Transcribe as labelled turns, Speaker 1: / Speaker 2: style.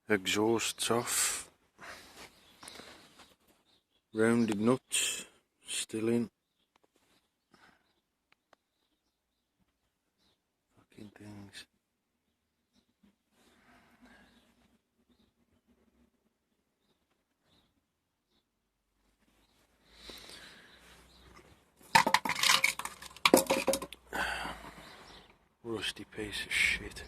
Speaker 1: Exhaust's off. Rounded nuts still in. Fucking things. Rusty piece of shit.